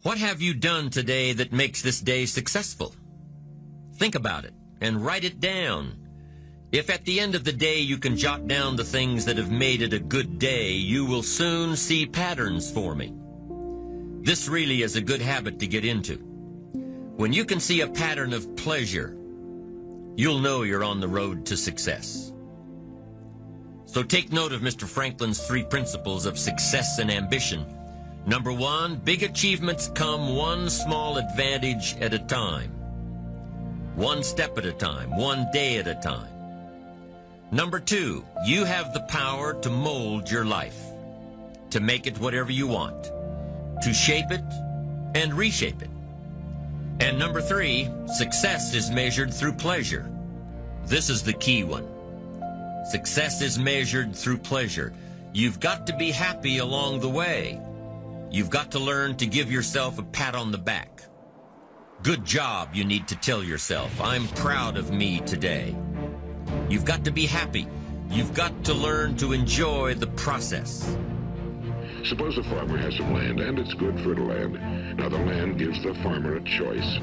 What have you done today that makes this day successful? Think about it and write it down. If at the end of the day you can jot down the things that have made it a good day, you will soon see patterns forming. This really is a good habit to get into. When you can see a pattern of pleasure, you'll know you're on the road to success. So take note of Mr. Franklin's 3 principles of success and ambition. Number 1, big achievements come one small advantage at a time. One step at a time, one day at a time. Number 2, you have the power to mold your life, to make it whatever you want, to shape it and reshape it. And number 3, success is measured through pleasure. This is the key one. Success is measured through pleasure. You've got to be happy along the way. You've got to learn to give yourself a pat on the back. Good job, you need to tell yourself. I'm proud of me today. You've got to be happy. You've got to learn to enjoy the process. Suppose a farmer has some land, and it's good fertile land. Now the land gives the farmer a choice.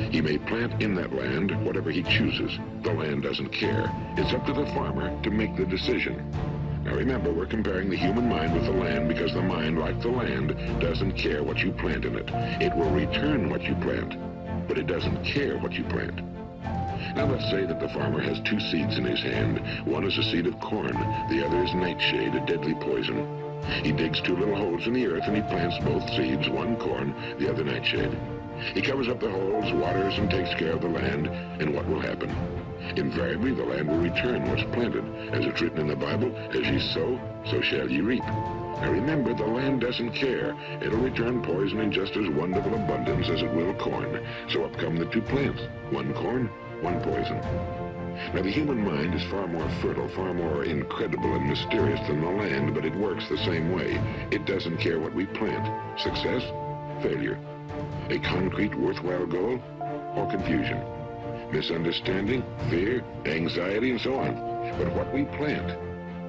He may plant in that land whatever he chooses. The land doesn't care. It's up to the farmer to make the decision. Now remember, we're comparing the human mind with the land because the mind, like the land, doesn't care what you plant in it. It will return what you plant, but it doesn't care what you plant. Now let's say that the farmer has 2 seeds in his hand. One is a seed of corn, the other is nightshade, a deadly poison. He digs 2 little holes in the earth and he plants both seeds, one corn, the other nightshade. He covers up the holes, waters, and takes care of the land, and what will happen? Invariably, the land will return what's planted. As it's written in the Bible, as ye sow, so shall ye reap. Now remember, the land doesn't care. It'll return poison in just as wonderful abundance as it will corn. So up come the 2 plants, one corn, one poison. Now the human mind is far more fertile, far more incredible and mysterious than the land, but it works the same way. It doesn't care what we plant. Success, failure. A concrete, worthwhile goal, or confusion. Misunderstanding, fear, anxiety, and so on. But what we plant,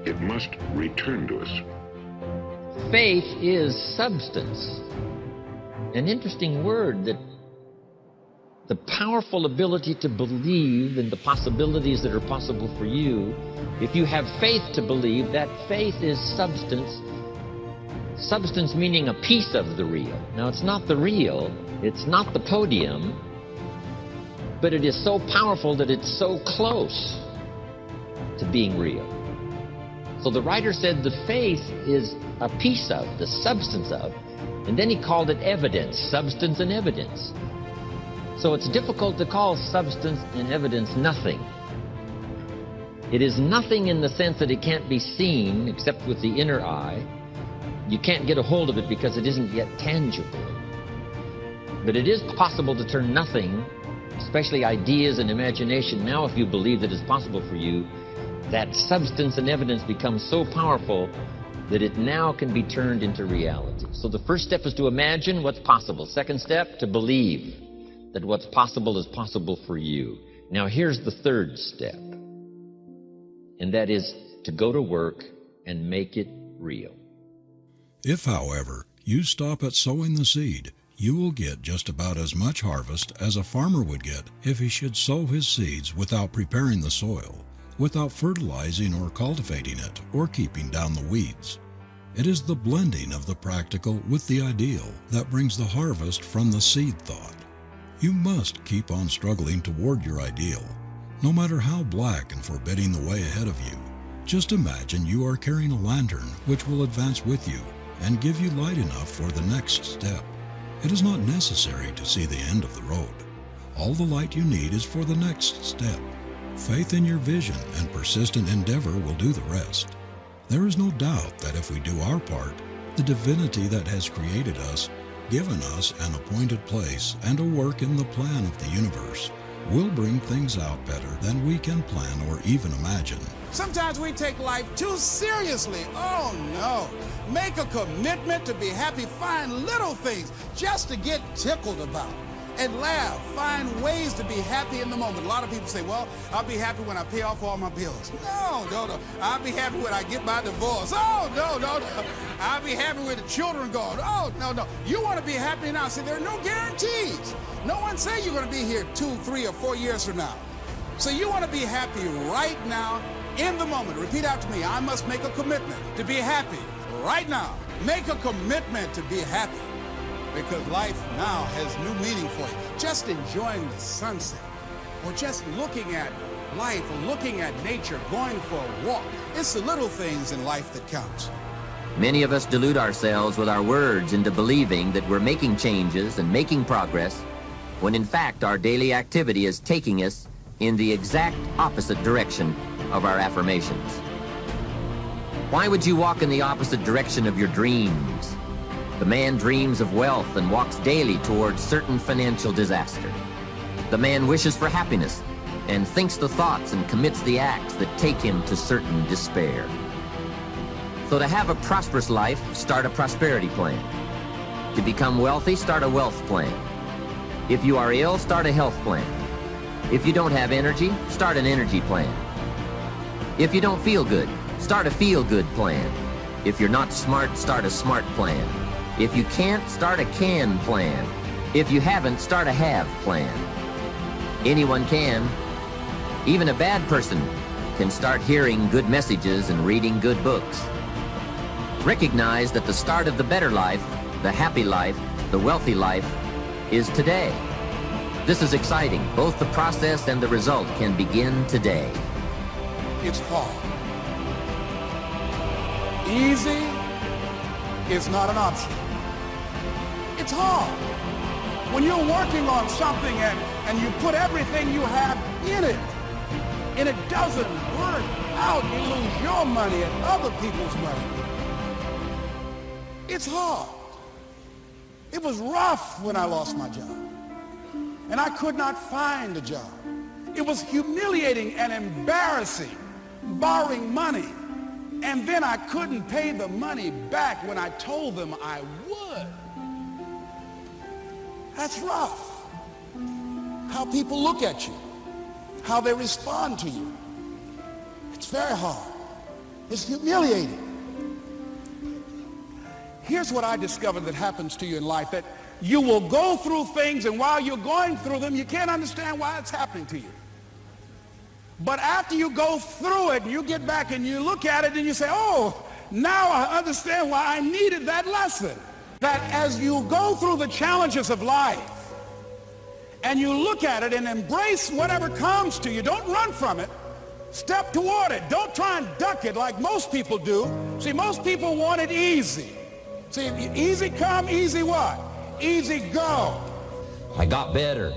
it must return to us. Faith is substance. An interesting word, that the powerful ability to believe in the possibilities that are possible for you. If you have faith to believe, that faith is substance. Substance meaning a piece of the real. Now, it's not the real, it's not the podium, but it is so powerful that it's so close to being real. So the writer said the faith is a piece of, the substance of, and then he called it evidence, substance and evidence. So it's difficult to call substance and evidence nothing. It is nothing in the sense that it can't be seen except with the inner eye. You can't get a hold of it because it isn't yet tangible. But it is possible to turn nothing, especially ideas and imagination. Now, if you believe that it's possible for you, that substance and evidence becomes so powerful that it now can be turned into reality. So the first step is to imagine what's possible. Second step, to believe that what's possible is possible for you. Now here's the third step, and that is to go to work and make it real. If, however, you stop at sowing the seed, you will get just about as much harvest as a farmer would get if he should sow his seeds without preparing the soil, without fertilizing or cultivating it, or keeping down the weeds. It is the blending of the practical with the ideal that brings the harvest from the seed thought. You must keep on struggling toward your ideal, no matter how black and forbidding the way ahead of you. Just imagine you are carrying a lantern which will advance with you and give you light enough for the next step. It is not necessary to see the end of the road. All the light you need is for the next step. Faith in your vision and persistent endeavor will do the rest. There is no doubt that if we do our part, the divinity that has created us, given us an appointed place and a work in the plan of the universe, will bring things out better than we can plan or even imagine. Sometimes we take life too seriously. Oh no. Make a commitment to be happy, find little things just to get tickled about. and laugh. Find ways to be happy in the moment. A lot of people say, well, I'll be happy when I pay off all my bills. No. I'll be happy when I get my divorce. Oh, no. I'll be happy with the children gone. Oh, no. You want to be happy now. See, there are no guarantees. No one say you're going to be here 2, 3, or 4 years from now. So you want to be happy right now, in the moment. Repeat after me. I must make a commitment to be happy right now. Make a commitment to be happy, because life now has new meaning for you. Just enjoying the sunset, or just looking at life, or looking at nature, going for a walk. It's the little things in life that counts. Many of us delude ourselves with our words into believing that we're making changes and making progress, when in fact our daily activity is taking us in the exact opposite direction of our affirmations. Why would you walk in the opposite direction of your dreams? The man dreams of wealth and walks daily towards certain financial disaster. The man wishes for happiness and thinks the thoughts and commits the acts that take him to certain despair. So to have a prosperous life, start a prosperity plan. To become wealthy, start a wealth plan. If you are ill, start a health plan. If you don't have energy, start an energy plan. If you don't feel good, start a feel-good plan. If you're not smart, start a smart plan. If you can't, start a can plan. If you haven't, start a have plan. Anyone can. Even a bad person can start hearing good messages and reading good books. Recognize that the start of the better life, the happy life, the wealthy life is today. This is exciting. Both the process and the result can begin today. It's hard. Easy is not an option. It's hard. When you're working on something and you put everything you have in it, and it doesn't work out, you lose your money and other people's money. It's hard. It was rough when I lost my job, and I could not find a job. It was humiliating and embarrassing, borrowing money, and then I couldn't pay the money back when I told them I would. That's rough. How people look at you, how they respond to you. It's very hard. It's humiliating. Here's what I discovered that happens to you in life, that you will go through things, and while you're going through them, you can't understand why it's happening to you. But after you go through it, you get back and you look at it and you say, oh, now I understand why I needed that lesson. That as you go through the challenges of life and you look at it and embrace whatever comes to you, don't run from it. Step toward it. Don't try and duck it like most people do. See, most people want it easy. See, easy come, easy what? Easy go. I got better.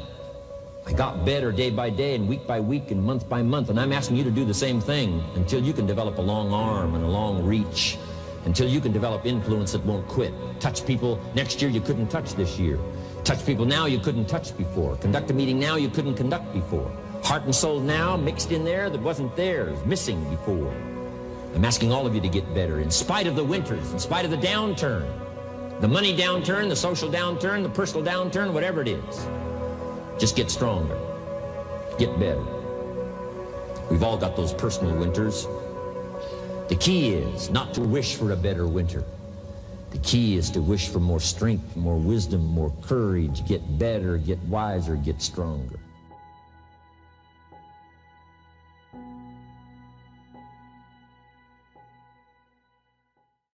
I got better day by day and week by week and month by month, and I'm asking you to do the same thing until you can develop a long arm and a long reach, until you can develop influence that won't quit. Touch people next year you couldn't touch this year. Touch people now you couldn't touch before. Conduct a meeting now you couldn't conduct before. Heart and soul now mixed in there that wasn't there, is missing before. I'm asking all of you to get better in spite of the winters, in spite of the downturn, the money downturn, the social downturn, the personal downturn, whatever it is. Just get stronger. Get better. We've all got those personal winters. The key is not to wish for a better winter. The key is to wish for more strength, more wisdom, more courage, get better, get wiser, get stronger.